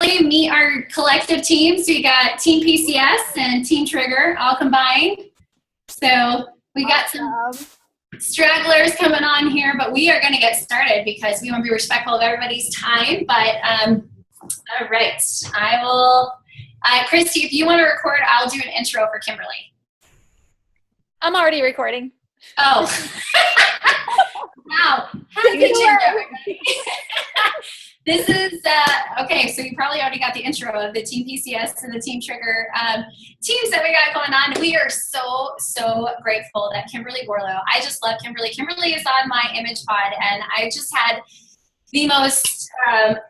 Kimberly, meet our collective teams. We got Team PCS and Team Trigger all combined. So we got some stragglers coming on here, but we are going to get started because we want to be respectful of everybody's time. But all right, I will. Christy, if you want to record, I'll do an intro for Kimberly. I'm already recording. Oh. Wow. Happy New Year, everybody. This is, okay, so you probably already got the intro of the Team PCS and the Team Trigger teams that we got going on. We are so grateful that Kimberly Borlow, I just love Kimberly. Kimberly is on my image pod, and I just had the most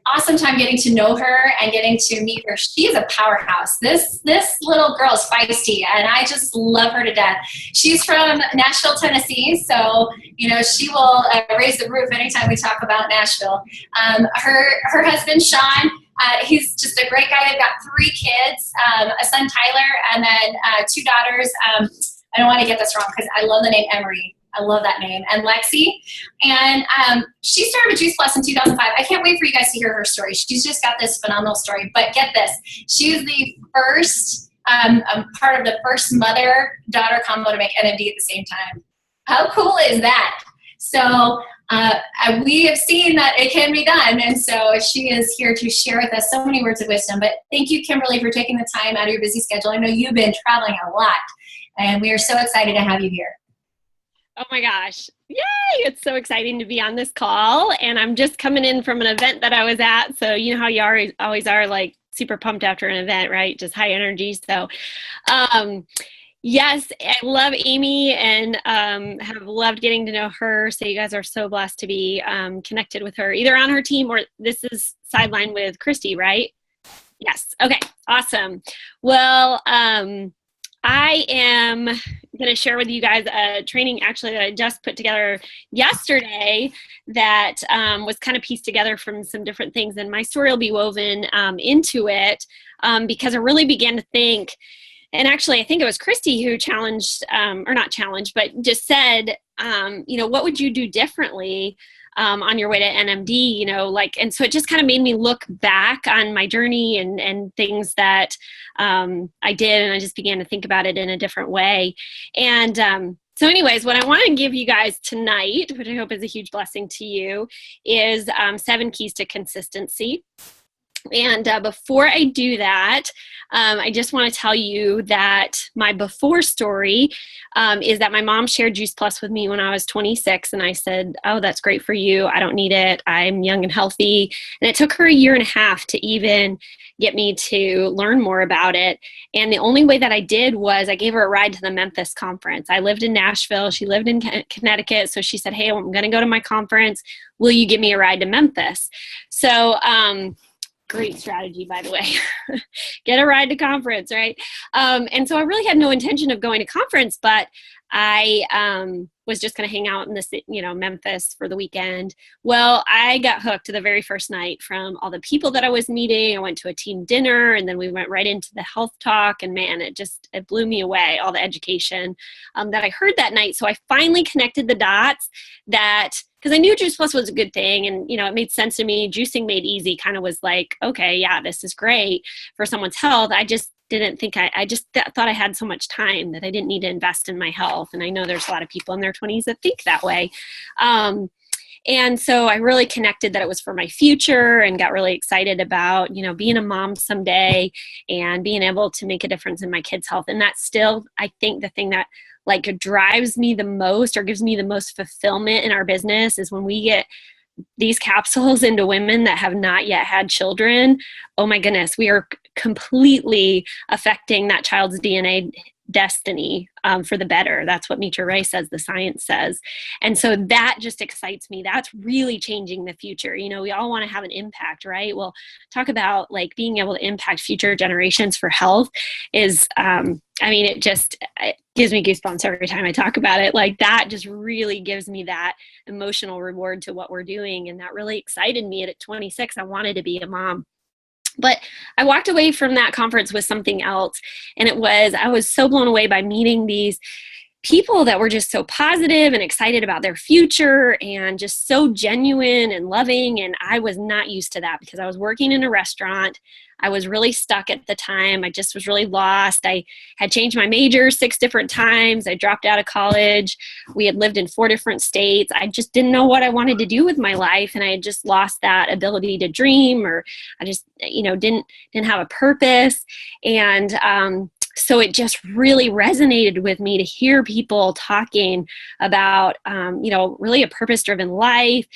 awesome time getting to know her and getting to meet her. She is a powerhouse. This little girl is feisty, and I just love her to death. She's from Nashville, Tennessee, so you know she will raise the roof anytime we talk about Nashville. Her husband Sean, he's just a great guy. They've got 3 kids, a son Tyler, and then 2 daughters. I don't want to get this wrong because I love the name Emery. I love that name. And Lexi. And she started with Juice Plus in 2005. I can't wait for you guys to hear her story. She's just got this phenomenal story. But get this. She was the first, part of the first mother-daughter combo to make NMD at the same time. How cool is that? So we have seen that it can be done. And so she is here to share with us so many words of wisdom. But thank you, Kimberly, for taking the time out of your busy schedule. I know you've been traveling a lot. And we are so excited to have you here. Oh my gosh. Yay. It's so exciting to be on this call. And I'm just coming in from an event that I was at. So you know how you always are like super pumped after an event, right? Just high energy. So yes, I love Amy and have loved getting to know her. So you guys are so blessed to be connected with her, either on her team or this is Sideline with Christy, right? Yes. Okay. Awesome. Well, I am going to share with you guys a training actually that I just put together yesterday that was kind of pieced together from some different things, and my story will be woven into it because I really began to think, and actually I think it was Christy who challenged, or not challenged, but just said, you know, what would you do differently on your way to NMD, you know, like, and so it just kind of made me look back on my journey and things that I did, and I just began to think about it in a different way. And so anyways, what I want to give you guys tonight, which I hope is a huge blessing to you, is 7 keys to consistency. And before I do that, I just want to tell you that my before story is that my mom shared Juice Plus with me when I was 26. And I said, oh, that's great for you. I don't need it. I'm young and healthy. And it took her 1.5 years to even get me to learn more about it. And the only way that I did was I gave her a ride to the Memphis conference. I lived in Nashville. She lived in Connecticut. So she said, hey, I'm going to go to my conference. Will you give me a ride to Memphis? So, great strategy, by the way. Get a ride to conference, right? And so I really had no intention of going to conference, but I was just going to hang out in this, you know, Memphis for the weekend. Well, I got hooked the very first night from all the people that I was meeting. I went to a team dinner, and then we went right into the health talk, and man, it blew me away, all the education that I heard that night. So I finally connected the dots that, because I knew Juice Plus was a good thing, and you know, it made sense to me. Juicing made easy kind of was like, okay, yeah, this is great for someone's health. I just didn't think I just thought I had so much time that I didn't need to invest in my health. And I know there's a lot of people in their 20s that think that way. And so I really connected that it was for my future and got really excited about, you know, being a mom someday and being able to make a difference in my kids' health. And that's still, I think, the thing that like drives me the most or gives me the most fulfillment in our business is when we get these capsules into women that have not yet had children. Oh my goodness, we are completely affecting that child's DNA destiny for the better. That's what Mitra Ray says, the science says. And so that just excites me. That's really changing the future. You know, we all want to have an impact, right? Well, talk about like being able to impact future generations for health is, I mean, it gives me goosebumps every time I talk about it. Like that just really gives me that emotional reward to what we're doing. And that really excited me at 26. I wanted to be a mom. But I walked away from that conference with something else. And I was so blown away by meeting these people that were just so positive and excited about their future and just so genuine and loving. And I was not used to that because I was working in a restaurant. I was really stuck at the time. I just was really lost. I had changed my major 6 different times. I dropped out of college. We had lived in 4 different states. I just didn't know what I wanted to do with my life. And I had just lost that ability to dream, or I just, didn't have a purpose. And, so it just really resonated with me to hear people talking about, really a purpose-driven life,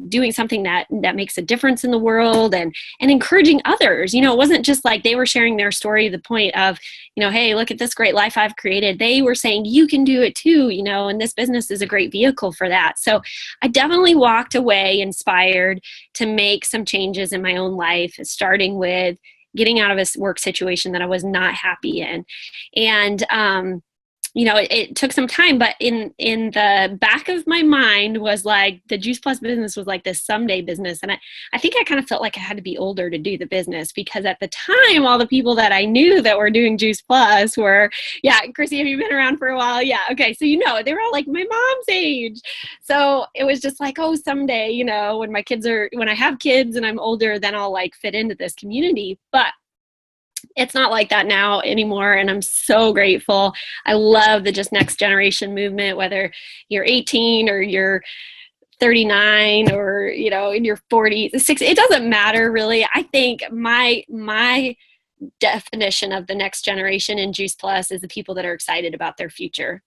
doing something that makes a difference in the world, and encouraging others. It wasn't just like they were sharing their story to the point of, hey, look at this great life I've created. They were saying, you can do it too, and this business is a great vehicle for that. So I definitely walked away inspired to make some changes in my own life, starting with getting out of a work situation that I was not happy in. And, it took some time, but in the back of my mind was like, the Juice Plus business was like this someday business. And I think I kind of felt like I had to be older to do the business, because at the time, all the people that I knew that were doing Juice Plus were, Chrissy, have you been around for a while? Yeah. Okay. So, they were all like my mom's age. So it was just like, oh, someday, when I have kids and I'm older, then I'll like fit into this community. But it's not like that now anymore. And I'm so grateful. I love the just next generation movement, whether you're 18 or you're 39 or, in your 40s, 60s, it doesn't matter really. I think my definition of the next generation in Juice Plus is the people that are excited about their future.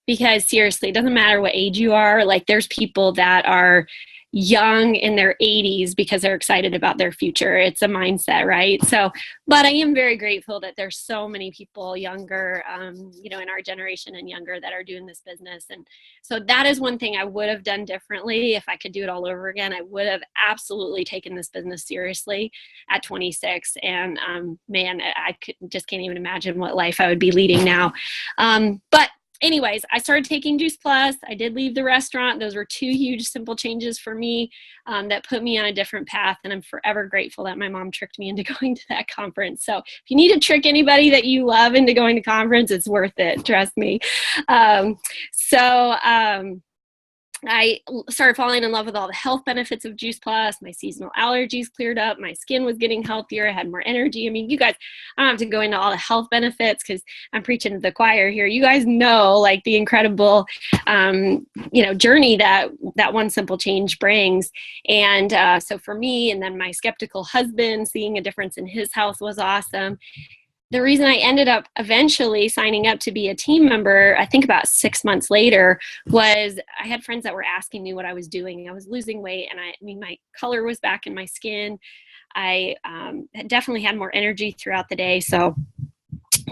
Because seriously, it doesn't matter what age you are. Like, there's people that are young in their 80s because they're excited about their future. It's a mindset, right? So, but I am very grateful that there's so many people younger, in our generation and younger, that are doing this business. And so that is one thing I would have done differently. If I could do it all over again, I would have absolutely taken this business seriously at 26. And just can't even imagine what life I would be leading now. But anyways, I started taking Juice Plus. I did leave the restaurant. Those were 2 huge, simple changes for me that put me on a different path. And I'm forever grateful that my mom tricked me into going to that conference. So if you need to trick anybody that you love into going to conference, it's worth it. Trust me. I started falling in love with all the health benefits of Juice Plus. My seasonal allergies cleared up. My skin was getting healthier. I had more energy. I mean, you guys, I don't have to go into all the health benefits because I'm preaching to the choir here. You guys know, like, the incredible, journey that one simple change brings. And so for me, and then my skeptical husband, seeing a difference in his health was awesome. The reason I ended up eventually signing up to be a team member, I think about 6 months later, was I had friends that were asking me what I was doing. I was losing weight, and my color was back in my skin. I definitely had more energy throughout the day. So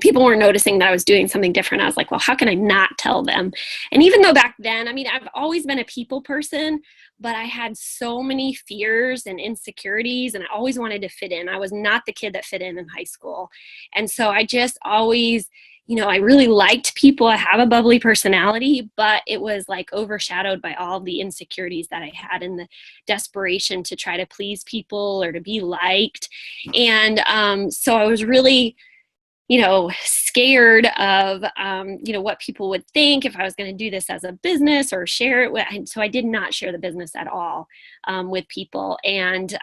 people were noticing that I was doing something different. I was like, well, how can I not tell them? And even though back then, I've always been a people person, but I had so many fears and insecurities, and I always wanted to fit in. I was not the kid that fit in high school. And so I just always, I really liked people. I have a bubbly personality, but it was like overshadowed by all the insecurities that I had and the desperation to try to please people or to be liked. And so I was really scared of, what people would think if I was going to do this as a business or share it with. And so I did not share the business at all with people. And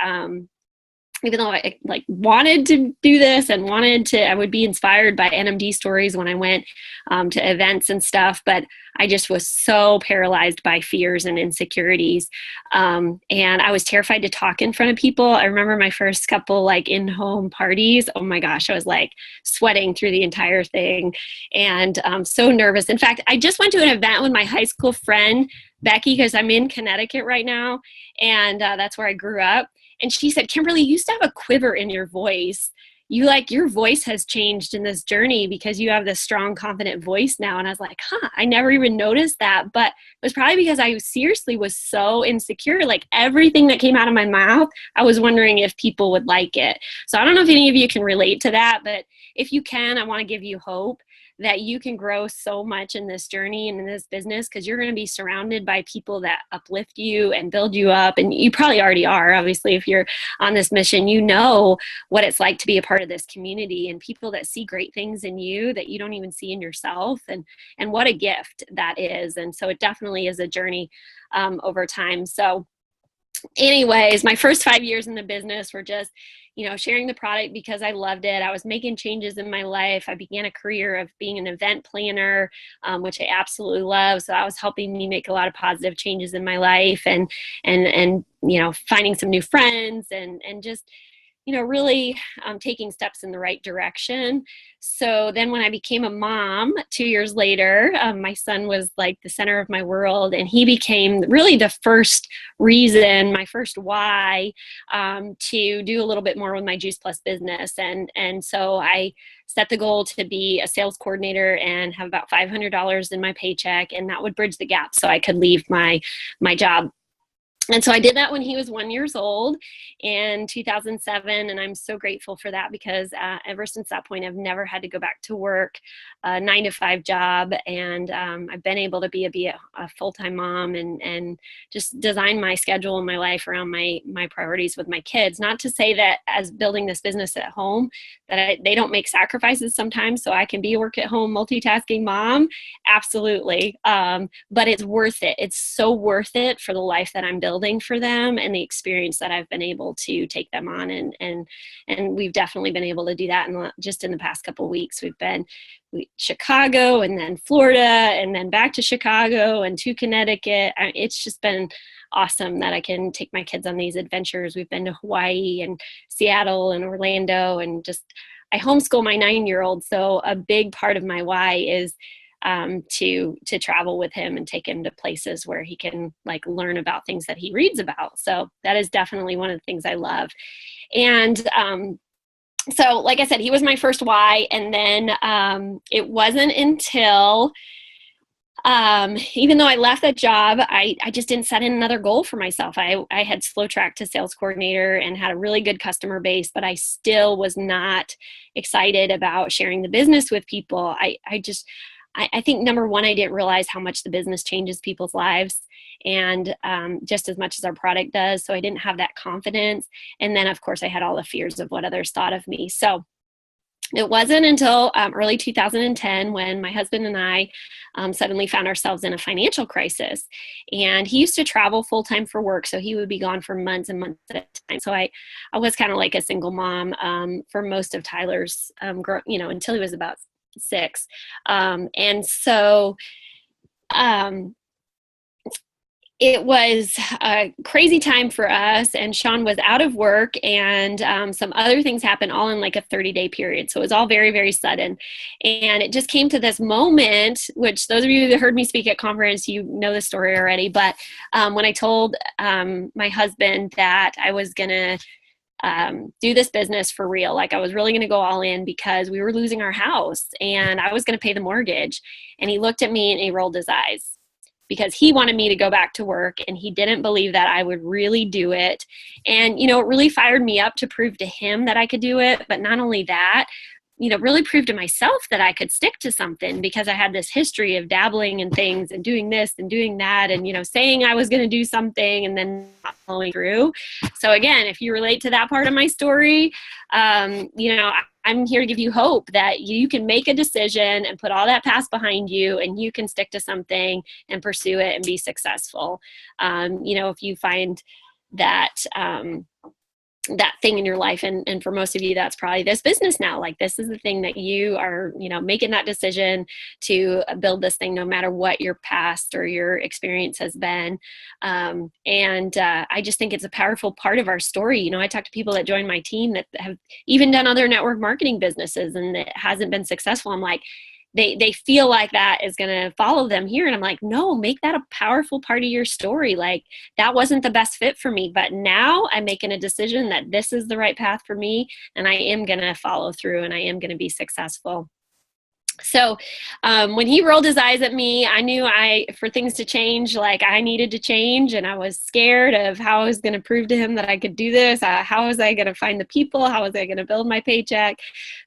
even though I wanted to do this and I would be inspired by NMD stories when I went to events and stuff, but I just was so paralyzed by fears and insecurities. And I was terrified to talk in front of people. I remember my first couple in-home parties. Oh my gosh, I was sweating through the entire thing and so nervous. In fact, I just went to an event with my high school friend, Becky, because I'm in Connecticut right now. And that's where I grew up. And she said, Kimberly, you used to have a quiver in your voice. Your voice has changed in this journey because you have this strong, confident voice now. And I was like, I never even noticed that. But it was probably because I seriously was so insecure. Everything that came out of my mouth, I was wondering if people would like it. So I don't know if any of you can relate to that, but if you can, I want to give you hope that you can grow so much in this journey and in this business, because you're going to be surrounded by people that uplift you and build you up. And you probably already are. Obviously, if you're on this mission, you know what it's like to be a part of this community and people that see great things in you that you don't even see in yourself. And what a gift that is. And so it definitely is a journey over time. So anyways, my first 5 years in the business were just, sharing the product because I loved it. I was making changes in my life. I began a career of being an event planner, which I absolutely love. So I was helping me make a lot of positive changes in my life and finding some new friends and just, really taking steps in the right direction. So then when I became a mom 2 years later, my son was like the center of my world, and he became really the first reason, my first why, to do a little bit more with my Juice Plus business. And so I set the goal to be a sales coordinator and have about $500 in my paycheck, and that would bridge the gap so I could leave my job. And so I did that when he was 1 year old in 2007. And I'm so grateful for that because ever since that point, I've never had to go back to work, a 9-to-5 job. And I've been able to be a full-time mom and just design my schedule and my life around my priorities with my kids. Not to say that as building this business at home, that they don't make sacrifices sometimes so I can be a work at home multitasking mom. Absolutely. But it's worth it. It's so worth it for the life that I'm building for them and the experience that I've been able to take them on. And we've definitely been able to do that just in the past couple of weeks. We've been Chicago and then Florida and then back to Chicago and to Connecticut. It's just been awesome that I can take my kids on these adventures. We've been to Hawaii and Seattle and Orlando, and just I homeschool my 9-year-old. So a big part of my why is to travel with him and take him to places where he can learn about things that he reads about. So that is definitely one of the things I love. And so like I said, he was my first why. And then it wasn't until even though I left that job, I just didn't set in another goal for myself. I had slow tracked to sales coordinator and had a really good customer base, but I still was not excited about sharing the business with people. I think number one, I didn't realize how much the business changes people's lives, and just as much as our product does. So I didn't have that confidence. And then of course I had all the fears of what others thought of me. So it wasn't until early 2010 when my husband and I suddenly found ourselves in a financial crisis. And he used to travel full time for work, so he would be gone for months and months at a time. So I was kind of like a single mom for most of Tyler's, until he was about 6. And so it was a crazy time for us, and Sean was out of work, and some other things happened all in like a 30-day period. So it was all very, very sudden. And it just came to this moment, which those of you that heard me speak at conference, you know the story already. But when I told my husband that I was going to do this business for real, I was really going to go all in because we were losing our house and I was going to pay the mortgage. And he looked at me and he rolled his eyes, because he wanted me to go back to work and he didn't believe that I would really do it. And, it really fired me up to prove to him that I could do it. But not only that, really prove to myself that I could stick to something, because I had this history of dabbling in things and doing this and doing that and, saying I was going to do something and then not following through. So again, if you relate to that part of my story, I'm here to give you hope that you can make a decision and put all that past behind you, and you can stick to something and pursue it and be successful. If you find that thing in your life, and for most of you, that's probably this business now. This is the thing that you are, making that decision to build this thing, no matter what your past or your experience has been. I just think it's a powerful part of our story. I talk to people that join my team that have even done other network marketing businesses and it hasn't been successful. I'm like, they feel like that is going to follow them here. And I'm like, no, make that a powerful part of your story. That wasn't the best fit for me, but now I'm making a decision that this is the right path for me. And I am going to follow through and I am going to be successful. So when he rolled his eyes at me, I knew for things to change, like I needed to change, and I was scared of how I was going to prove to him that I could do this. How was I going to find the people? How was I going to build my paycheck?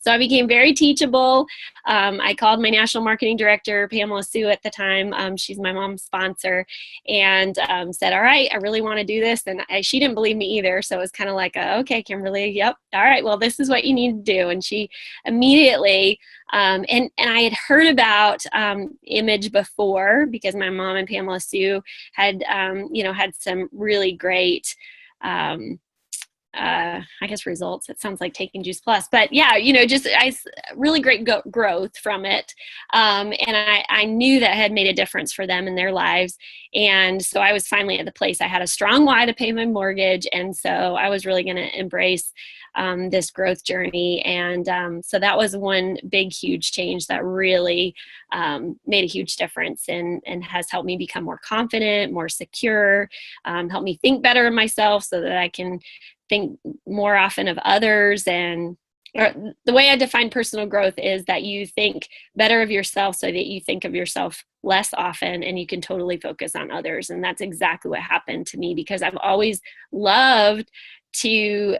So I became very teachable. I called my national marketing director, Pamela Sue at the time. She's my mom's sponsor, and said, all right, I really want to do this. And she didn't believe me either. So it was kind of like, okay, Kimberly, yep. All right, well, this is what you need to do. And she immediately, and I had heard about image before, because my mom and Pamela Sue had, had some really great, I guess, results. It sounds like taking Juice Plus, but yeah, really great growth from it. And I knew that had made a difference for them in their lives. And so I was finally at the place I had a strong why to pay my mortgage. And so I was really going to embrace this growth journey. And so that was one big, huge change that really made a huge difference and has helped me become more confident, more secure, helped me think better of myself so that I can think more often of others. And the way I define personal growth is that you think better of yourself so that you think of yourself less often, and you can totally focus on others. And that's exactly what happened to me, because I've always loved to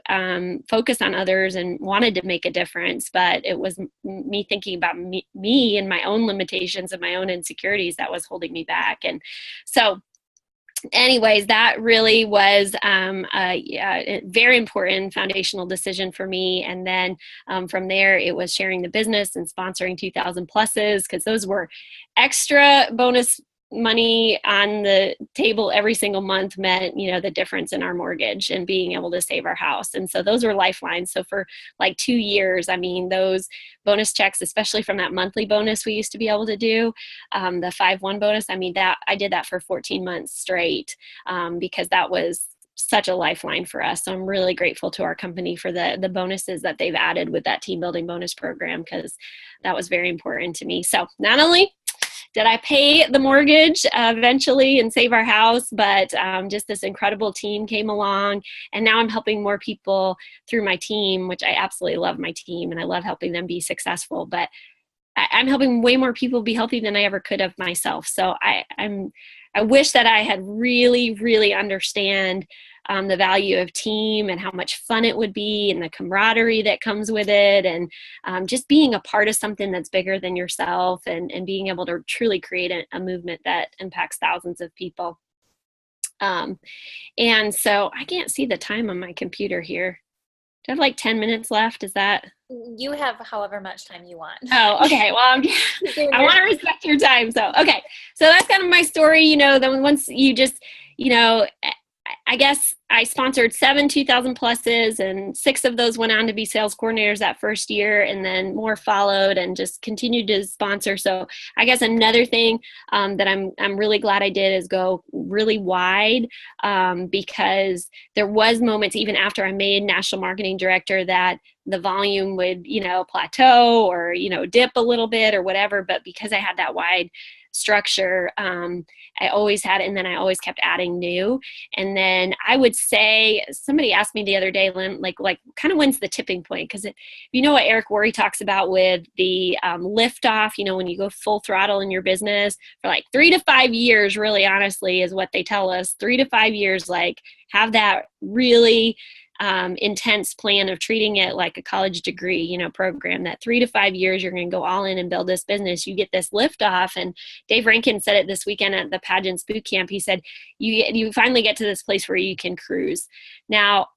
focus on others and wanted to make a difference, but it was me thinking about me and my own limitations and my own insecurities that was holding me back. And so anyways, that really was a very important foundational decision for me. And then from there, it was sharing the business and sponsoring 2,000 pluses, because those were extra bonus money on the table every single month meant, the difference in our mortgage and being able to save our house. And so those were lifelines. So for like 2 years, those bonus checks, especially from that monthly bonus we used to be able to do, the 5-1 bonus, that I did that for 14 months straight, because that was such a lifeline for us. So I'm really grateful to our company for the bonuses that they've added with that team building bonus program, because that was very important to me. So not only did I pay the mortgage eventually and save our house, but just this incredible team came along, and now I'm helping more people through my team, which I absolutely love my team and I love helping them be successful, but I'm helping way more people be healthy than I ever could have myself. So I wish that I had really understand the value of team and how much fun it would be and the camaraderie that comes with it, and just being a part of something that's bigger than yourself, and being able to truly create a movement that impacts thousands of people. And so I can't see the time on my computer here. Do I have like 10 minutes left? Is that? You have however much time you want. Oh, okay. Well, I want to respect your time. So, okay. So that's kind of my story, then once you just, I guess I sponsored 7 2,000 pluses, and 6 of those went on to be sales coordinators that first year, and then more followed and just continued to sponsor. So I guess another thing that I'm really glad I did is go really wide, because there was moments even after I made national marketing director that the volume would, plateau or, dip a little bit or whatever. But because I had that wide structure, I always had it, and then I always kept adding new. And then I would say, somebody asked me the other day, Lynn, like kind of when's the tipping point? Because you know what Eric Worre talks about with the lift off, when you go full throttle in your business for like 3 to 5 years, really honestly is what they tell us, 3 to 5 years, like have that really intense plan of treating it like a college degree, program, that 3 to 5 years, you're going to go all in and build this business. You get this lift off. And Dave Rankin said it this weekend at the Pageants Boot Camp. He said, you finally get to this place where you can cruise. Now,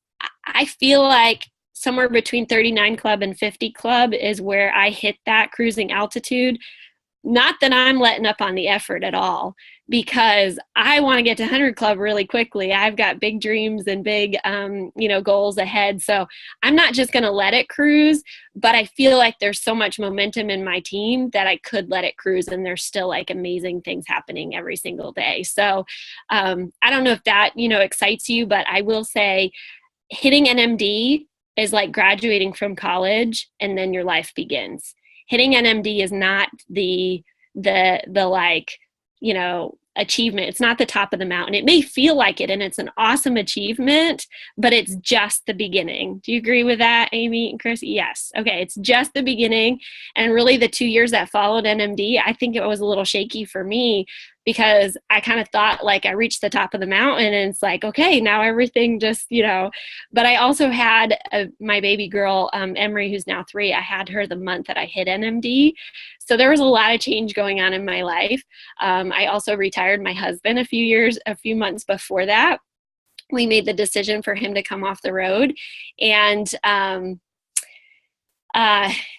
I feel like somewhere between 39 Club and 50 Club is where I hit that cruising altitude. Not that I'm letting up on the effort at all, because I want to get to 100 Club really quickly. I've got big dreams and big, goals ahead. So I'm not just going to let it cruise, but I feel like there's so much momentum in my team that I could let it cruise, and there's still like amazing things happening every single day. So I don't know if that, excites you, but I will say hitting an MD is like graduating from college and then your life begins. Hitting an MD is not the like, achievement. It's not the top of the mountain. It may feel like it, and it's an awesome achievement, but it's just the beginning. Do you agree with that, Amy and Chris? Yes. Okay. It's just the beginning. And really the 2 years that followed NMD, I think it was a little shaky for me because I kind of thought like I reached the top of the mountain and it's like, okay, now everything just, but I also had my baby girl, Emery, who's now 3, I had her the month that I hit NMD. So there was a lot of change going on in my life. I also retired my husband a few months before that. We made the decision for him to come off the road. And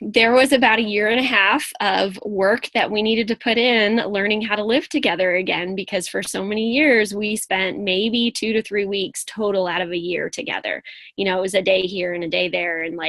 there was about 1.5 years of work that we needed to put in learning how to live together again, because for so many years we spent maybe 2 to 3 weeks total out of a year together. It was a day here and a day there, and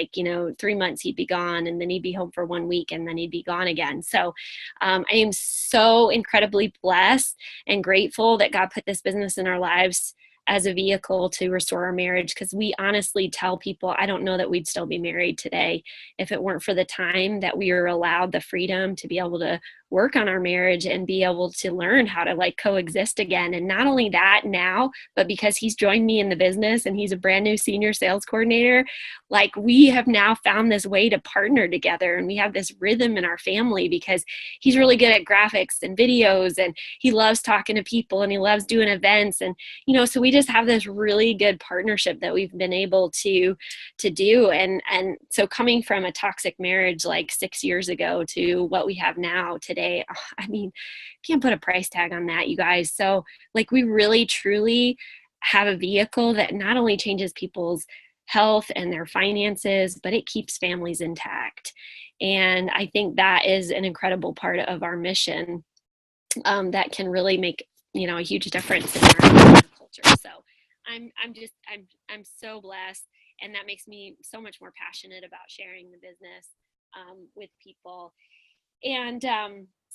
3 months he'd be gone, and then he'd be home for 1 week, and then he'd be gone again. So I am so incredibly blessed and grateful that God put this business in our lives as a vehicle to restore our marriage, because we honestly tell people, I don't know that we'd still be married today if it weren't for the time that we were allowed the freedom to be able to work on our marriage and be able to learn how to coexist again. And not only that now, but because he's joined me in the business and he's a brand new senior sales coordinator, we have now found this way to partner together, and we have this rhythm in our family because he's really good at graphics and videos, and he loves talking to people, and he loves doing events. And, so we just have this really good partnership that we've been able to do. And so coming from a toxic marriage 6 years ago to what we have now today, can't put a price tag on that, you guys. So we really truly have a vehicle that not only changes people's health and their finances, but it keeps families intact. And I think that is an incredible part of our mission that can really make, a huge difference in our culture. So I'm so blessed, and that makes me so much more passionate about sharing the business with people. And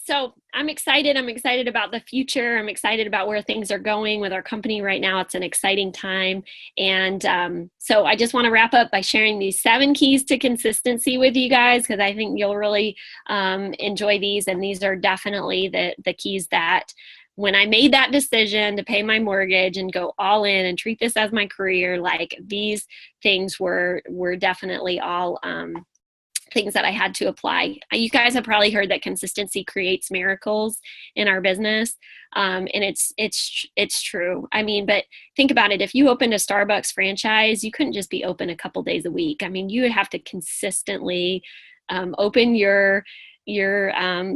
so I'm excited. I'm excited about the future. I'm excited about where things are going with our company right now. It's an exciting time. And so I just want to wrap up by sharing these 7 keys to consistency with you guys, because I think you'll really enjoy these. And these are definitely the keys that when I made that decision to pay my mortgage and go all in and treat this as my career, these things were definitely all things that I had to apply. You guys have probably heard that consistency creates miracles in our business. And it's true. But think about it. If you opened a Starbucks franchise, you couldn't just be open a couple days a week. You would have to consistently open your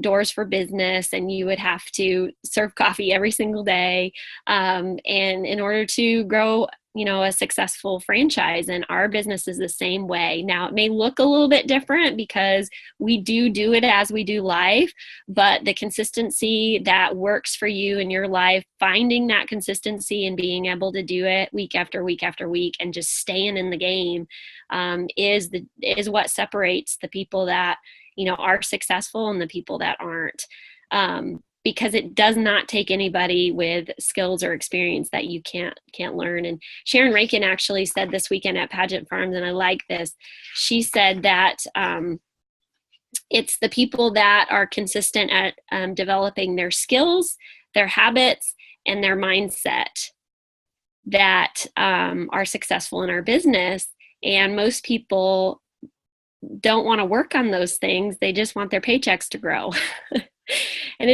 doors for business, and you would have to serve coffee every single day. And in order to grow, a successful franchise, and our business is the same way. Now, it may look a little bit different because we do it as we do life, but the consistency that works for you in your life, finding that consistency and being able to do it week after week after week and just staying in the game is what separates the people that are successful and the people that aren't. Because it does not take anybody with skills or experience that you can't learn. And Sharon Rankin actually said this weekend at Pageant Farms, and I like this. She said that it's the people that are consistent at developing their skills, their habits, and their mindset that are successful in our business. And most people don't want to work on those things. They just want their paychecks to grow. And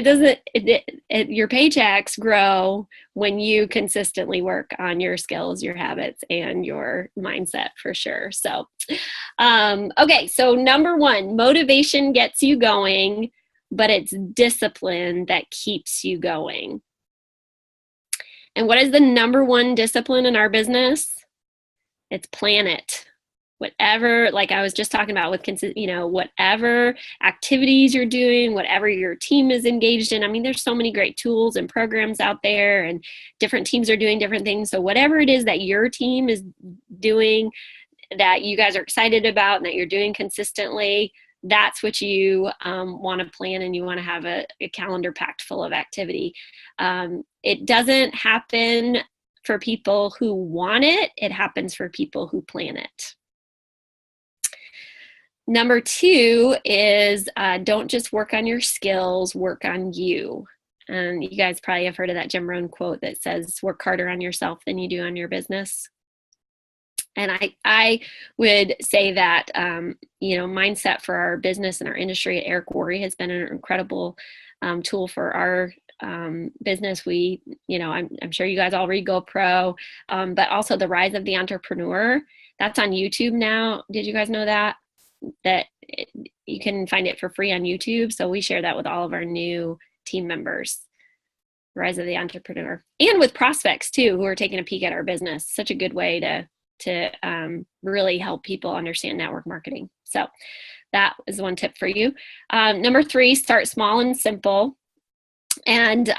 your paychecks grow when you consistently work on your skills, your habits, and your mindset, for sure. So, okay. So number 1, motivation gets you going, but it's discipline that keeps you going. And what is the number 1 discipline in our business? It's plan it. Whatever, like I was just talking about with, whatever activities you're doing, whatever your team is engaged in. There's so many great tools and programs out there, and different teams are doing different things. So whatever it is that your team is doing that you guys are excited about and that you're doing consistently, that's what you want to plan, and you want to have a calendar packed full of activity. It doesn't happen for people who want it. It happens for people who plan it. Number 2 is don't just work on your skills, work on you. And you guys probably have heard of that Jim Rohn quote that says, work harder on yourself than you do on your business. And I would say that, mindset for our business and our industry at Air Quarry has been an incredible tool for our business. I'm sure you guys all read GoPro, but also the rise of the entrepreneur. That's on YouTube now. Did you guys know that you can find it for free on YouTube? So we share that with all of our new team members. Rise of the entrepreneur, and with prospects too, who are taking a peek at our business. Such a good way to really help people understand network marketing. So that is one tip for you. Number 3, start small and simple. And,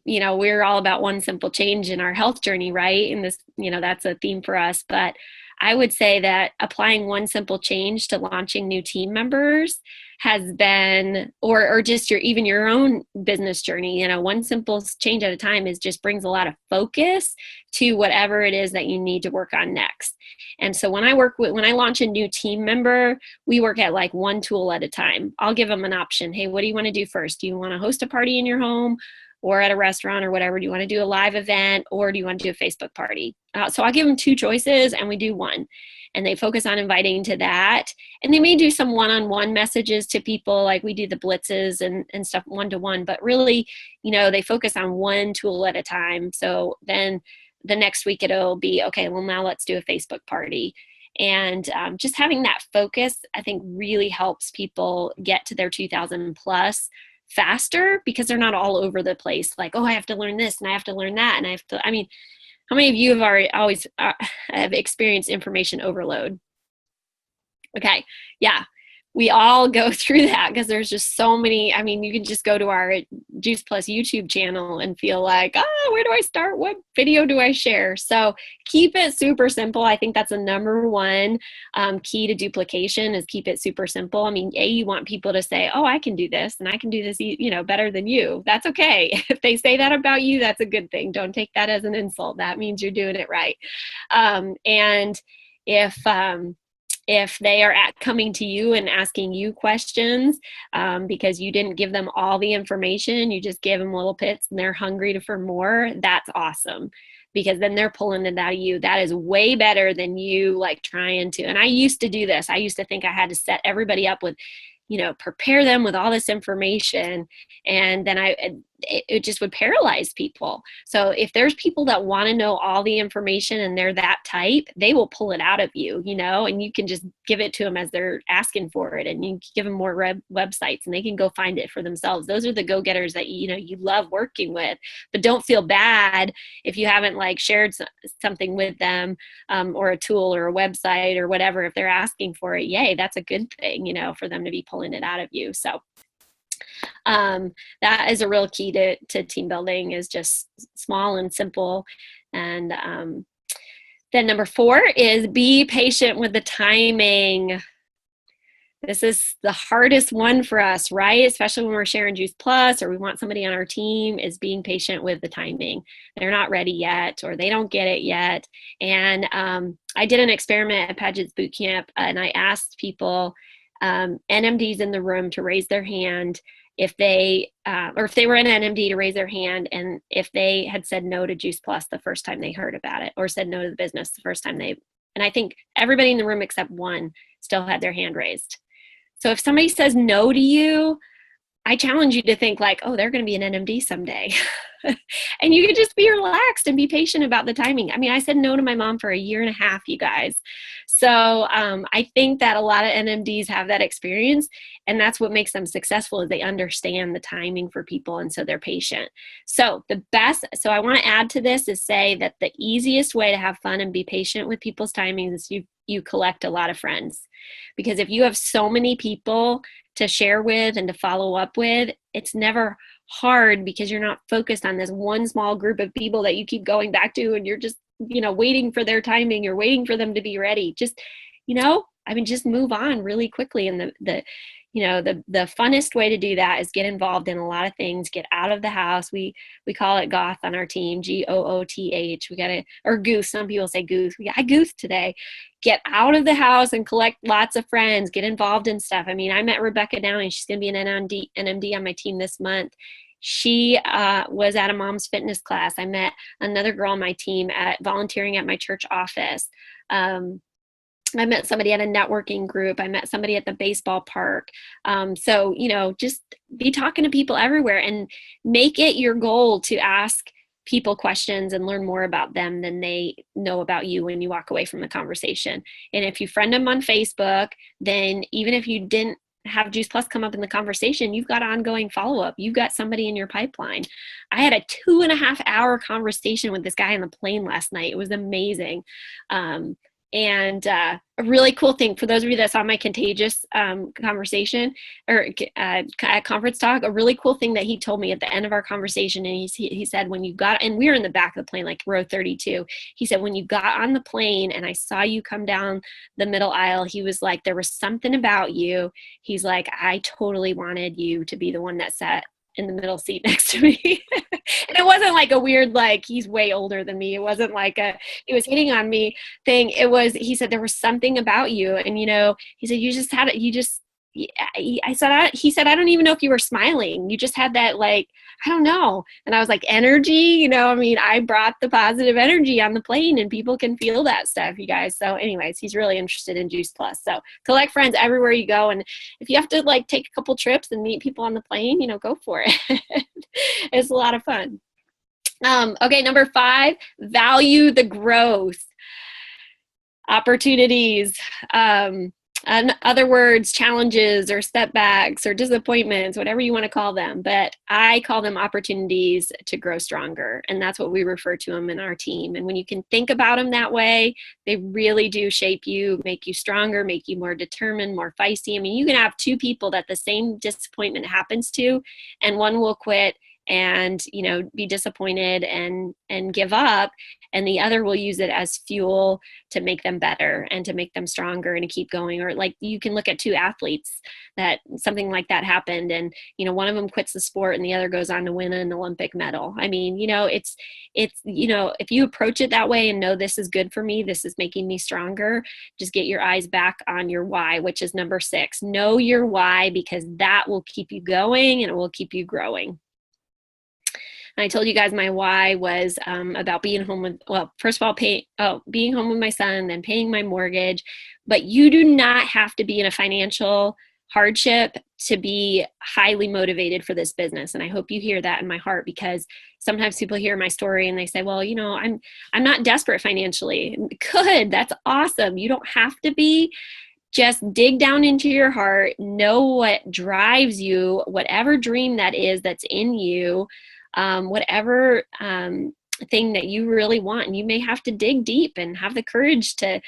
we're all about one simple change in our health journey, right? And this, that's a theme for us. But I would say that applying one simple change to launching new team members has been, or just even your own business journey, one simple change at a time just brings a lot of focus to whatever it is that you need to work on next. And so when I launch a new team member, we work at like one tool at a time. I'll give them an option. Hey, what do you want to do first? Do you want to host a party in your home or at a restaurant or whatever? Do you want to do a live event, or do you want to do a Facebook party? So I'll give them 2 choices and we do one. And they focus on inviting to that. And they may do some one-on-one messages to people, like we do the blitzes and stuff one-to-one, but really, they focus on one tool at a time. So then the next week it'll be, okay, well now let's do a Facebook party. And just having that focus, I think, really helps people get to their 2,000 plus faster, because they're not all over the place. Like, oh, I have to learn this and I have to learn that. And how many of you have have experienced information overload? Okay. Yeah. We all go through that because there's just so many. You can just go to our Juice Plus YouTube channel and feel like, where do I start? What video do I share? So keep it super simple. I think that's the number one key to duplication, is keep it super simple. You want people to say, oh, I can do this and I can do this, better than you. That's okay. If they say that about you, that's a good thing. Don't take that as an insult. That means you're doing it right. And if they are coming to you and asking you questions because you didn't give them all the information, you just give them little bits and they're hungry for more, that's awesome, because then they're pulling it out of you. That is way better than you like trying to. And I used to do this. I used to think I had to set everybody up with, prepare them with all this information. And then it just would paralyze people. So if there's people that want to know all the information and they're that type, they will pull it out of you, and you can just give it to them as they're asking for it. And you give them more websites and they can go find it for themselves. Those are the go-getters that, you love working with, but don't feel bad if you haven't like shared something with them or a tool or a website or whatever. If they're asking for it, yay, that's a good thing, for them to be pulling it out of you. So that is a real key to team building, is just small and simple. And then number 4 is be patient with the timing. This is the hardest one for us, right? Especially when we're sharing Juice Plus or we want somebody on our team, is being patient with the timing. They're not ready yet, or they don't get it yet. And I did an experiment at Paget's Boot Camp, and I asked people, NMDs in the room, to raise their hand if they were an NMD, to raise their hand, and if they had said no to Juice Plus the first time they heard about it, or said no to the business the first time and I think everybody in the room except one still had their hand raised. So if somebody says no to you, I challenge you to think like, oh, they're going to be an NMD someday. And you can just be relaxed and be patient about the timing. I said no to my mom for 1.5 years, you guys. So I think that a lot of NMDs have that experience, and that's what makes them successful, is they understand the timing for people, and so they're patient. So I want to add to this is say that the easiest way to have fun and be patient with people's timings is you collect a lot of friends. Because if you have so many people to share with and to follow up with, it's never hard, because you're not focused on this one small group of people that you keep going back to, and you're just, waiting for their timing. You're waiting for them to be ready. Just, just move on really quickly. And the funnest way to do that is get involved in a lot of things, get out of the house. We call it goth on our team, GOOTH. Or goose. Some people say goose. I goose today. Get out of the house and collect lots of friends, get involved in stuff. I met Rebecca Downing. She's going to be an NMD on my team this month. She was at a mom's fitness class. I met another girl on my team at volunteering at my church office. I met somebody at a networking group. I met somebody at the baseball park. So, just be talking to people everywhere and make it your goal to ask people questions and learn more about them than they know about you when you walk away from the conversation. And if you friend them on Facebook, then even if you didn't have Juice Plus come up in the conversation, you've got ongoing follow-up. You've got somebody in your pipeline. I had a 2.5-hour conversation with this guy on the plane last night. It was amazing. And a really cool thing for those of you that saw my Contagious conversation or at conference talk, a really cool thing that he told me at the end of our conversation, and he said, when you got, and we were in the back of the plane, like row 32, he said, when you got on the plane and I saw you come down the middle aisle, he was like, there was something about you. He's like, I totally wanted you to be the one that sat in the middle seat next to me. And it wasn't like a weird, like, he's way older than me. It wasn't like he was hitting on me thing. It was, he said, there was something about you. And, he said, you just had it. He said, I don't even know if you were smiling. You just had that, like, I don't know. And I was like, energy, I brought the positive energy on the plane and people can feel that stuff, you guys. So anyways, he's really interested in Juice Plus. So collect friends everywhere you go. And if you have to like take a couple trips and meet people on the plane, go for it. It's a lot of fun. Okay. Number 5, value the growth opportunities. In other words, challenges or setbacks or disappointments, whatever you want to call them. But I call them opportunities to grow stronger. And that's what we refer to them in our team. And when you can think about them that way, they really do shape you, make you stronger, make you more determined, more feisty. I mean, you can have 2 people that the same disappointment happens to, and one will quit and be disappointed and give up, and the other will use it as fuel to make them better and to make them stronger and to keep going. Or like you can look at 2 athletes that something like that happened, and one of them quits the sport and the other goes on to win an Olympic medal. I mean, it's if you approach it that way and know this is good for me, this is making me stronger, just get your eyes back on your why, which is number 6. Know your why, because that will keep you going and it will keep you growing. And I told you guys my why was about being home with, first of all, being home with my son, then paying my mortgage. But you do not have to be in a financial hardship to be highly motivated for this business. And I hope you hear that in my heart, because sometimes people hear my story and they say, well, I'm not desperate financially. Good, that's awesome. You don't have to be. Just dig down into your heart, know what drives you, whatever dream that is that's in you. Whatever thing that you really want, and you may have to dig deep and have the courage to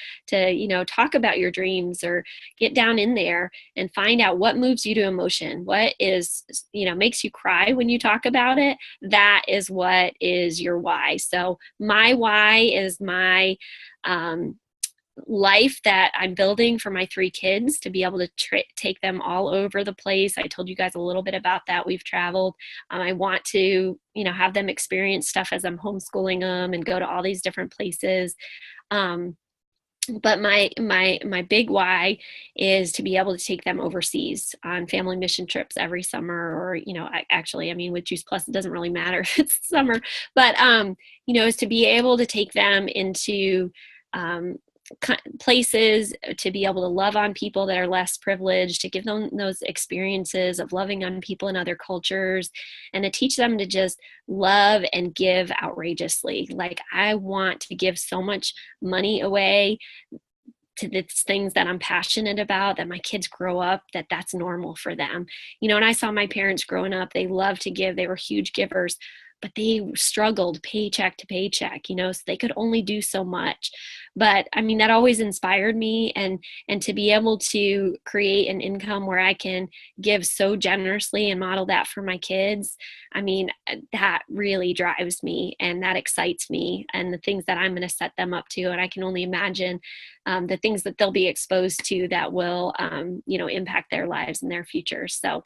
talk about your dreams or get down in there and find out what moves you to emotion, what is makes you cry when you talk about it. That is what is your why. So my why is my life that I'm building for my 3 kids, to be able to take them all over the place. I told you guys a little bit about that. We've traveled. I want to, have them experience stuff as I'm homeschooling them and go to all these different places. But my big why is to be able to take them overseas on family mission trips every summer, or, with Juice Plus, it doesn't really matter if it's summer, but, is to be able to take them into, places, to be able to love on people that are less privileged, to give them those experiences of loving on people in other cultures, and to teach them to just love and give outrageously. Like, I want to give so much money away to the things that I'm passionate about, that my kids grow up, that's normal for them. And I saw my parents growing up, they loved to give, they were huge givers, but they struggled paycheck to paycheck, so they could only do so much. But that always inspired me, and to be able to create an income where I can give so generously and model that for my kids, that really drives me, and that excites me, and the things that I'm going to set them up to. And I can only imagine the things that they'll be exposed to that will, impact their lives and their futures. So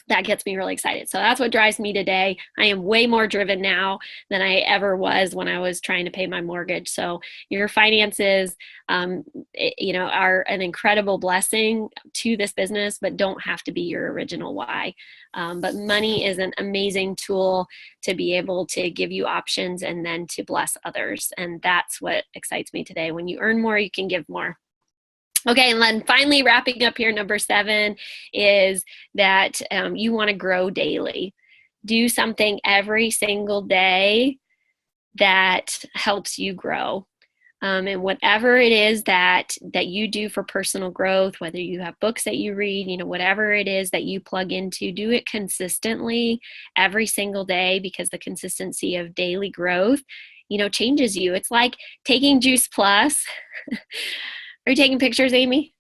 that gets me really excited. So that's what drives me today. I am way more driven now than I ever was when I was trying to pay my mortgage. So your finances, are an incredible blessing to this business, but don't have to be your original why. But money is an amazing tool to be able to give you options and then to bless others. And that's what excites me today. When you earn more, you can give more. Okay, and then finally wrapping up here, number 7 is that you want to grow daily. Do something every single day that helps you grow. And whatever it is that you do for personal growth, whether you have books that you read, whatever it is that you plug into, do it consistently every single day, because the consistency of daily growth, changes you. It's like taking Juice Plus. Are you taking pictures, Amy?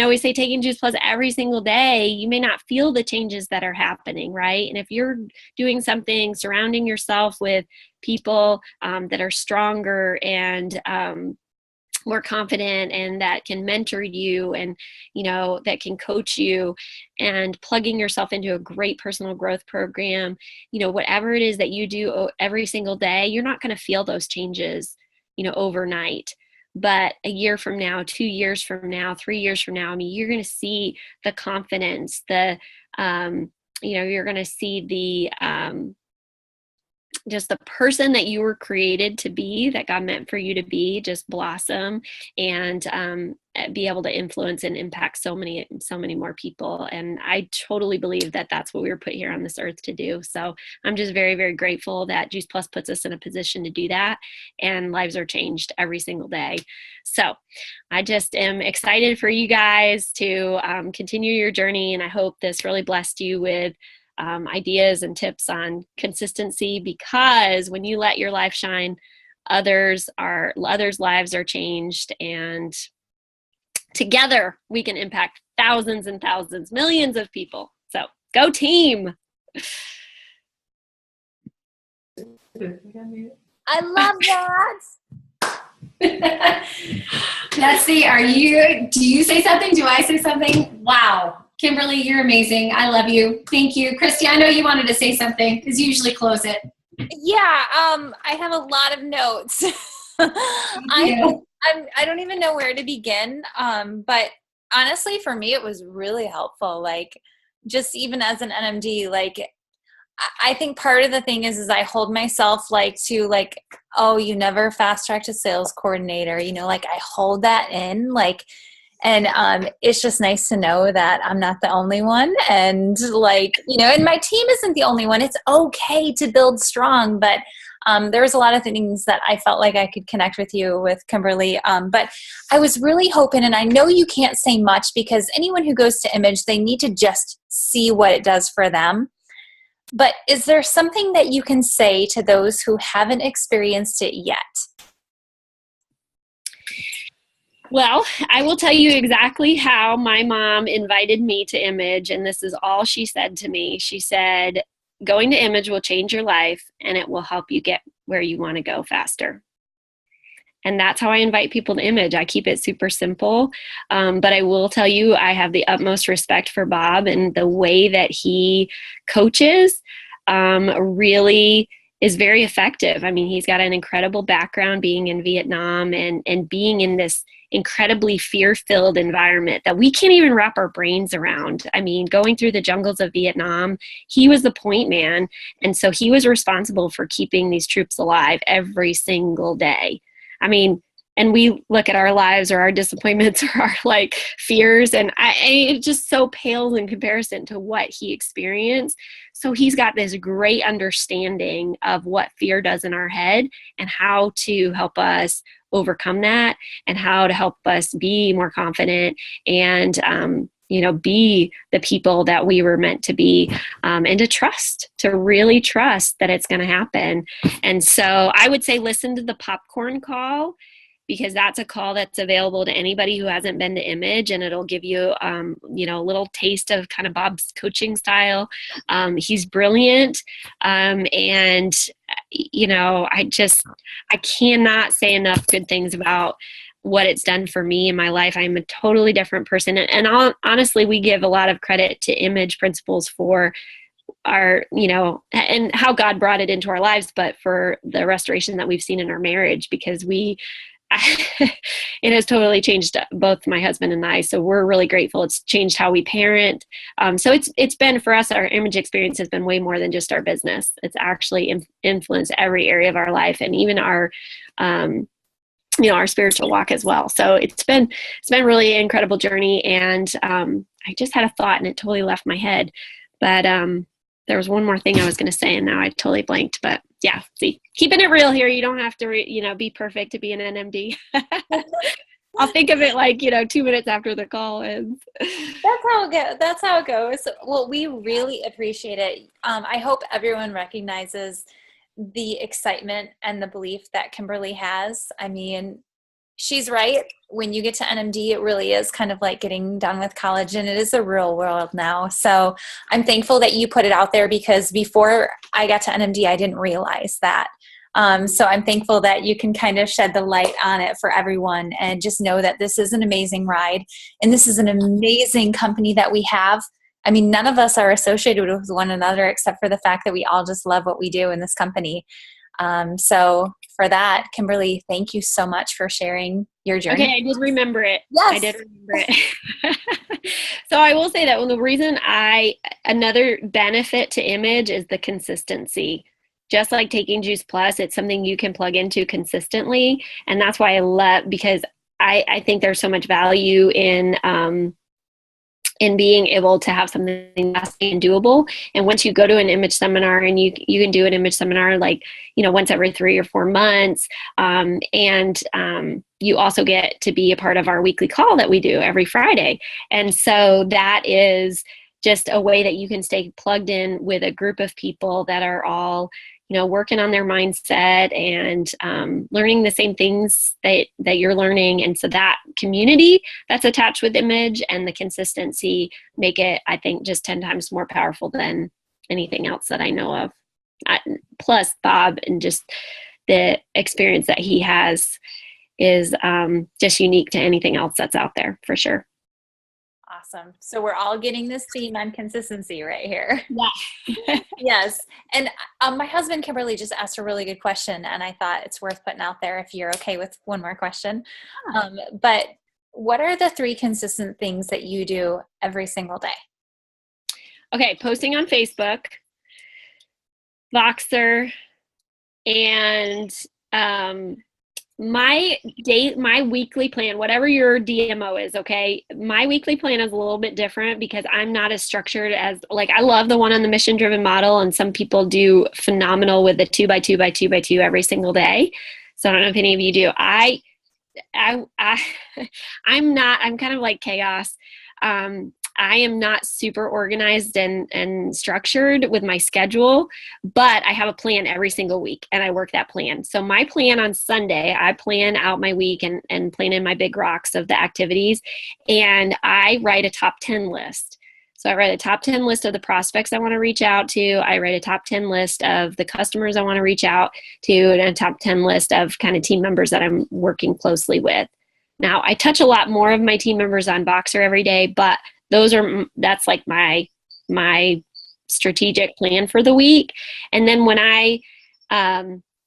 We say taking Juice Plus every single day, you may not feel the changes that are happening, right? And if you're doing something, surrounding yourself with people that are stronger and more confident and that can mentor you and, that can coach you, and plugging yourself into a great personal growth program, whatever it is that you do every single day, you're not going to feel those changes overnight. But a year from now, 2 years from now, 3 years from now, you're going to see the confidence, you're going to see the, just the person that you were created to be, that God meant for you to be, just blossom and be able to influence and impact so many more people. And I totally believe that that's what we were put here on this earth to do. So I'm just very, very grateful that Juice Plus puts us in a position to do that, and lives are changed every single day. So I just am excited for you guys to continue your journey, and I hope this really blessed you with ideas and tips on consistency, because when you let your life shine, others' lives are changed, and together we can impact thousands and thousands, millions of people. So go team. I love that. Betsy, do you say something? Do I say something? Wow. Kimberly, you're amazing. I love you. Thank you. Christy, I know you wanted to say something, because you usually close it. Yeah, I have a lot of notes. I don't even know where to begin. But honestly, for me, it was really helpful. Like, just even as an NMD, like, I think part of the thing is I hold myself to oh, you never fast tracked a sales coordinator, I hold that in, and it's just nice to know that I'm not the only one. And and my team isn't the only one. It's okay to build strong, but there's a lot of things that I felt like I could connect with you with, Kimberly. But I was really hoping, and I know you can't say much because anyone who goes to Image, they need to just see what it does for them. But is there something that you can say to those who haven't experienced it yet? Well, I will tell you exactly how my mom invited me to Image, and this is all she said to me. She said, going to Image will change your life, and it will help you get where you want to go faster. And that's how I invite people to Image. I keep it super simple. But I will tell you, I have the utmost respect for Bob, and the way that he coaches really is very effective. He's got an incredible background being in Vietnam and being in this incredibly fear-filled environment that we can't even wrap our brains around. Going through the jungles of Vietnam, he was the point man. And so he was responsible for keeping these troops alive every single day. And we look at our lives or our disappointments or our fears, and it just so pales in comparison to what he experienced. So he's got this great understanding of what fear does in our head and how to help us overcome that, and how to help us be more confident and be the people that we were meant to be, and to really trust that it's going to happen. And so I would say listen to the popcorn call, because that's a call that's available to anybody who hasn't been to Image, and it'll give you, a little taste of kind of Bob's coaching style. He's brilliant. And, I cannot say enough good things about what it's done for me in my life. I'm a totally different person. And honestly, we give a lot of credit to Image Principles for our, and how God brought it into our lives, but for the restoration that we've seen in our marriage, because it has totally changed both my husband and I. So we're really grateful. It's changed how we parent. So it's been, for us, our Image experience has been way more than just our business. It's actually influenced every area of our life, and even our, our spiritual walk as well. So it's been really an incredible journey. And I just had a thought and it totally left my head. But there was one more thing I was going to say, and now I totally blanked. But yeah, see, keeping it real here. You don't have to, be perfect to be an NMD. I'll think of it like, 2 minutes after the call ends. That's how it goes. Well, we really appreciate it. I hope everyone recognizes the excitement and the belief that Kimberly has. I mean, she's right. When you get to NMD, it really is kind of like getting done with college, and it is a real world now. So I'm thankful that you put it out there, because before I got to NMD, I didn't realize that. So I'm thankful that you can kind of shed the light on it for everyone, and just know that this is an amazing ride, and this is an amazing company that we have. I mean, none of us are associated with one another except for the fact that we all just love what we do in this company. So for that, Kimberly, thank you so much for sharing your journey. Okay, I did remember it. Yes. I did remember it. So I will say that the reason another benefit to Image is the consistency. Just like taking Juice Plus, it's something you can plug into consistently. And that's why I love, because I think there's so much value in being able to have something lasting and doable. And once you go to an Image seminar, and you can do an Image seminar like, once every 3 or 4 months. And you also get to be a part of our weekly call that we do every Friday. And so that is just a way that you can stay plugged in with a group of people that are all, working on their mindset and learning the same things that you're learning. And so that community that's attached with Image and the consistency make it, I think, just 10 times more powerful than anything else that I know of. Plus Bob, and just the experience that he has is just unique to anything else that's out there, for sure. Awesome. So we're all getting this theme on consistency right here. Yeah. Yes. And my husband, Kimberly, just asked a really good question, and I thought it's worth putting out there if you're okay with one more question. Yeah. But what are the 3 consistent things that you do every single day? Okay, posting on Facebook, Voxer, and my weekly plan, whatever your DMO is, okay, my weekly plan is a little bit different, because I'm not as structured as, like, I love the one on the mission driven model, and some people do phenomenal with the 2 by 2 by 2 by 2 every single day. So I don't know if any of you do. I'm kind of like chaos. I am not super organized and structured with my schedule, but I have a plan every single week, and I work that plan. So my plan on Sunday, I plan out my week and plan in my big rocks of the activities, and I write a top 10 list. So I write a top 10 list of the prospects I want to reach out to. I write a top 10 list of the customers I want to reach out to, and a top 10 list of kind of team members that I'm working closely with. Now, I touch a lot more of my team members on Voxer every day, but that's like my strategic plan for the week. And then when I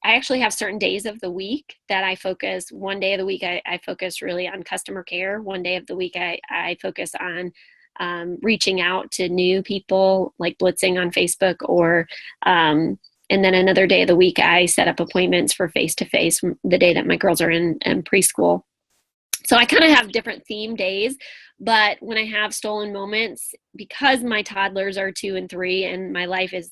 actually have certain days of the week that I focus. One day of the week, I focus really on customer care. One day of the week, I focus on reaching out to new people, like blitzing on Facebook, and then another day of the week, I set up appointments for face-to-face the day that my girls are in preschool. So I kind of have different theme days, but when I have stolen moments, because my toddlers are 2 and 3 and my life is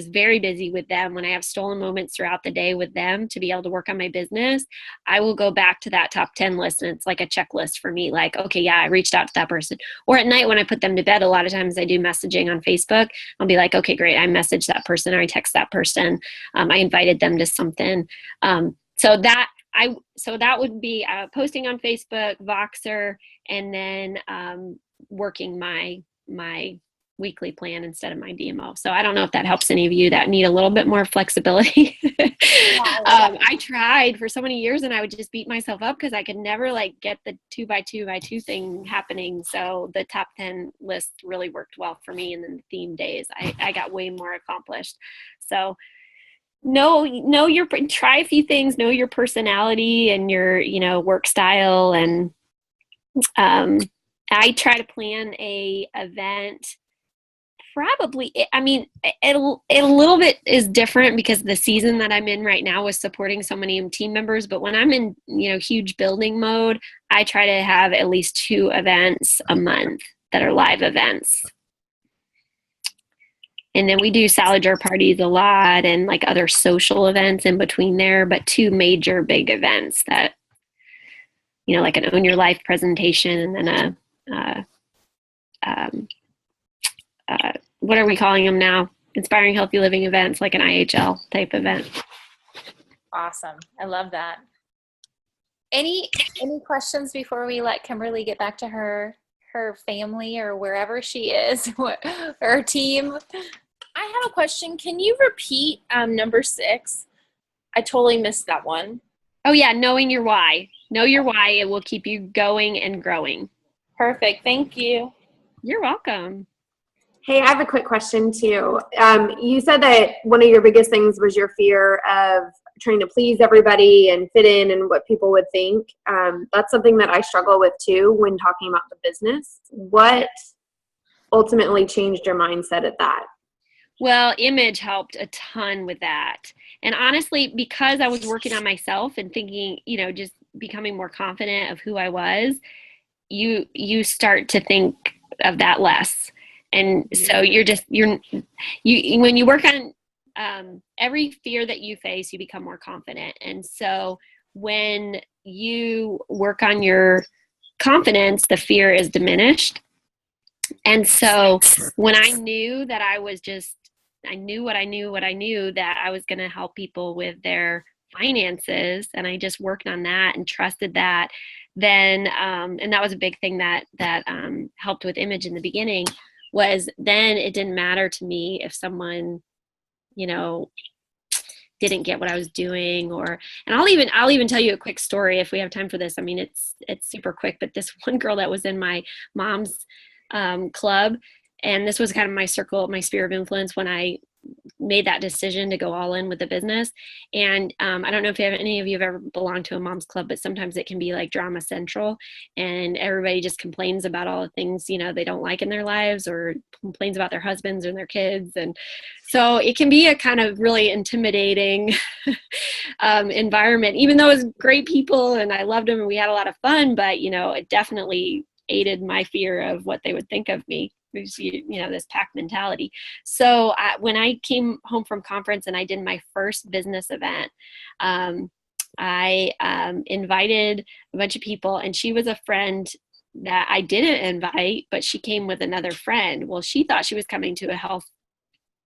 very busy with them, when I have stolen moments throughout the day with them to be able to work on my business, I will go back to that top 10 list, and it's like a checklist for me, like, okay, yeah, I reached out to that person. Or at night when I put them to bed, a lot of times I do messaging on Facebook. I'll be like, okay, great, I messaged that person, or I text that person. I invited them to something. So that would be posting on Facebook, Voxer, and then working my weekly plan instead of my DMO. So I don't know if that helps any of you that need a little bit more flexibility. I tried for so many years and I would just beat myself up because I could never like get the 2x2x2 thing happening. So the top 10 list really worked well for me. And then the theme days, I got way more accomplished. So try a few things, know your personality and your, work style. And I try to plan a event. Probably, I mean, it a little bit is different because the season that I'm in right now is supporting so many team members. But when I'm in, huge building mode, I try to have at least 2 events a month that are live events. And then we do salad jar parties a lot and like other social events in between there, but 2 major big events that, like an Own Your Life presentation and then what are we calling them now? Inspiring Healthy Living events, like an IHL type event. Awesome. I love that. Any questions before we let Kimberly get back to her family or wherever she is, her team? I have a question. Can you repeat number 6? I totally missed that one. Oh yeah, knowing your why. Know your why. It will keep you going and growing. Perfect. Thank you. You're welcome. Hey, I have a quick question too. You said that one of your biggest things was your fear of trying to please everybody and fit in and what people would think. That's something that I struggle with too when talking about the business. What ultimately changed your mindset at that? Well, image helped a ton with that. And honestly, because I was working on myself and thinking, just becoming more confident of who I was, you start to think of that less. And so when you work on every fear that you face, you become more confident. And so when you work on your confidence, the fear is diminished. And so when I knew that I knew what I knew that I was going to help people with their finances, and I just worked on that and trusted that, then, and that was a big thing that helped with image in the beginning, was then it didn't matter to me if someone, didn't get what I was doing, and I'll even tell you a quick story if we have time for this. I mean, it's super quick, but this one girl that was in my mom's club, and this was kind of my circle, my sphere of influence when I made that decision to go all in with the business. And I don't know if any of you have ever belonged to a mom's club, but sometimes it can be like drama central and everybody just complains about all the things, they don't like in their lives, or complains about their husbands and their kids. And so it can be a kind of really intimidating environment, even though it's great people and I loved them and we had a lot of fun, but it definitely aided my fear of what they would think of me. This pack mentality. So when I came home from conference and I did my first business event, I invited a bunch of people, and she was a friend that I didn't invite, but she came with another friend. Well, she thought she was coming to a health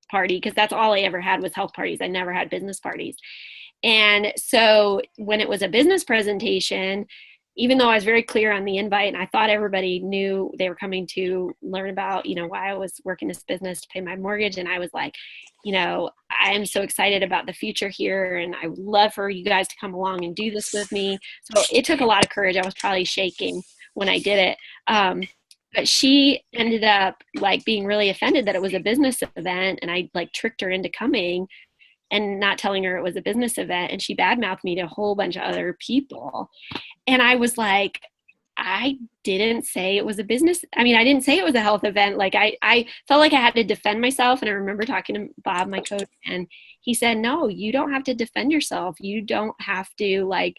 party because that's all I ever had was health parties. I never had business parties. And so when it was a business presentation, even though I was very clear on the invite and I thought everybody knew they were coming to learn about, why I was working this business to pay my mortgage. And I was like, I am so excited about the future here and I would love for you guys to come along and do this with me. So it took a lot of courage. I was probably shaking when I did it. But she ended up like being really offended that it was a business event, and I like tricked her into coming and not telling her it was a business event. And she badmouthed me to a whole bunch of other people. And I was like, I didn't say it was a business. I mean, I didn't say it was a health event. Like I felt like I had to defend myself. And I remember talking to Bob, my coach, and he said, no, you don't have to defend yourself. You don't have to like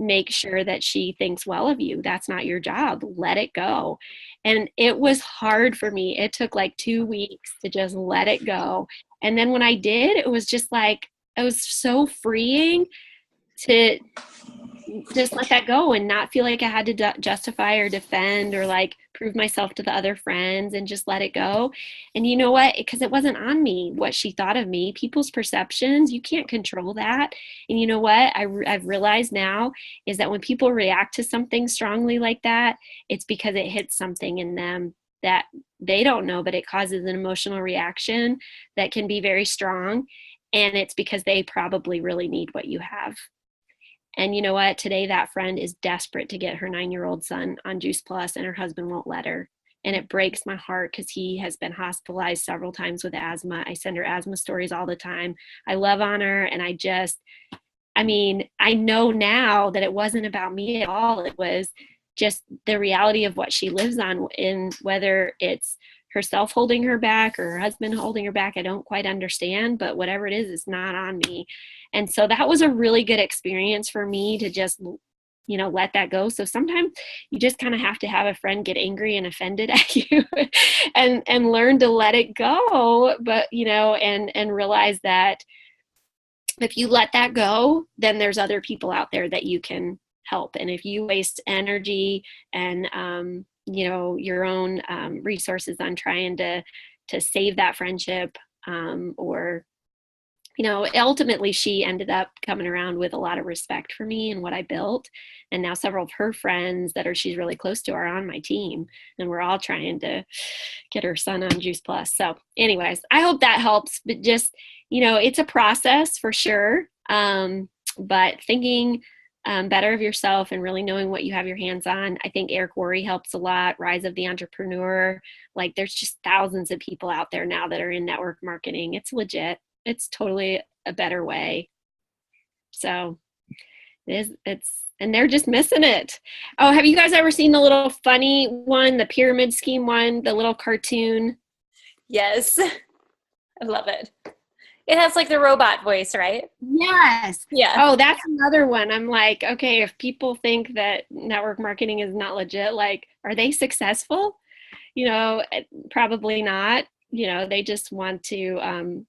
make sure that she thinks well of you. That's not your job. Let it go. And it was hard for me. It took like 2 weeks to just let it go. And then when I did, it was just like, it was so freeing to just let that go and not feel like I had to justify or defend or like prove myself to the other friends, and just let it go. And you know what? Because it wasn't on me what she thought of me. People's perceptions, you can't control that. And you know what I've realized now is that when people react to something strongly like that, it's because it hits something in them that they don't know, but it causes an emotional reaction that can be very strong. And it's because they probably really need what you have. And you know what? Today, that friend is desperate to get her 9-year-old son on Juice Plus, and her husband won't let her. And it breaks my heart because he has been hospitalized several times with asthma. I send her asthma stories all the time. I love on her. And I know now that it wasn't about me at all. It was just the reality of what she lives on, in whether it's herself holding her back or her husband holding her back. I don't quite understand, but whatever it is, it's not on me. And so that was a really good experience for me to just, let that go. So sometimes you just kind of have to have a friend get angry and offended at you and learn to let it go. But, and realize that if you let that go, then there's other people out there that you can help. And if you waste energy and, your own resources on trying to save that friendship, or ultimately she ended up coming around with a lot of respect for me and what I built. And now several of her friends that she's really close to are on my team, and we're all trying to get her son on Juice Plus. So anyways, I hope that helps, but just, it's a process for sure. But thinking better of yourself and really knowing what you have your hands on. I think Eric Worre helps a lot. Rise of the Entrepreneur. Like, there's just thousands of people out there now that are in network marketing. It's legit. It's totally a better way. So and they're just missing it. Oh, have you guys ever seen the little funny one, the pyramid scheme one, the little cartoon? Yes. I love it. It has like the robot voice, right? Yes. Yeah. Oh, that's another one. I'm like, okay, if people think that network marketing is not legit, like, are they successful? Probably not. They just want to,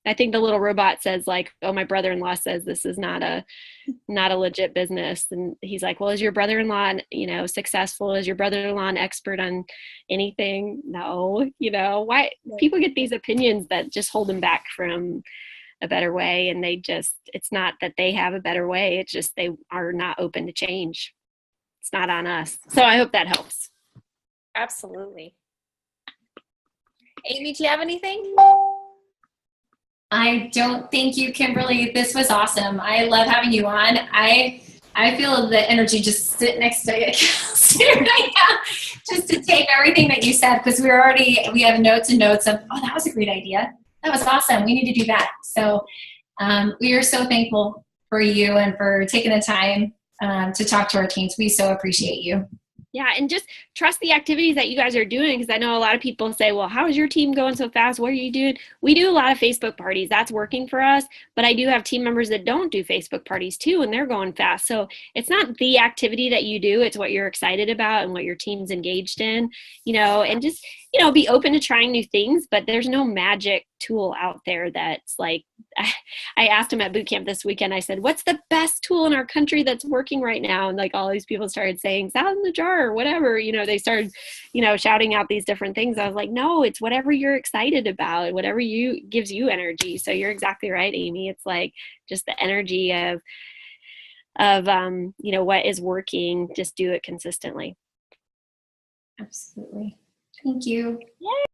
I think the little robot says like, oh, my brother-in-law says this is not a legit business. And he's like, well, is your brother-in-law, successful? Is your brother-in-law an expert on anything? No, why people get these opinions that just hold them back from a better way. And it's not that they have a better way. It's just, they are not open to change. It's not on us. So I hope that helps. Absolutely. Amy, do you have anything? I don't. Thank you, Kimberly. This was awesome. I love having you on. I feel the energy just sit next to Kelsey right now, just to take everything that you said, because we have notes and notes of, oh, that was a great idea. That was awesome. We need to do that. So we are so thankful for you and for taking the time to talk to our teams. We so appreciate you. Yeah, and just trust the activities that you guys are doing, because I know a lot of people say, well, how is your team going so fast? What are you doing? We do a lot of Facebook parties. That's working for us. But I do have team members that don't do Facebook parties too, and they're going fast. So it's not the activity that you do. It's what you're excited about and what your team's engaged in, and just, be open to trying new things. But there's no magic tool out there that's like, I asked him at boot camp this weekend, I said, what's the best tool in our country that's working right now? And like all these people started saying Sound in the Jar or whatever, they started, shouting out these different things. I was like, no, it's whatever you're excited about, whatever gives you energy. So you're exactly right, Amy. It's like just the energy of what is working, just do it consistently. Absolutely. Thank you. Yay.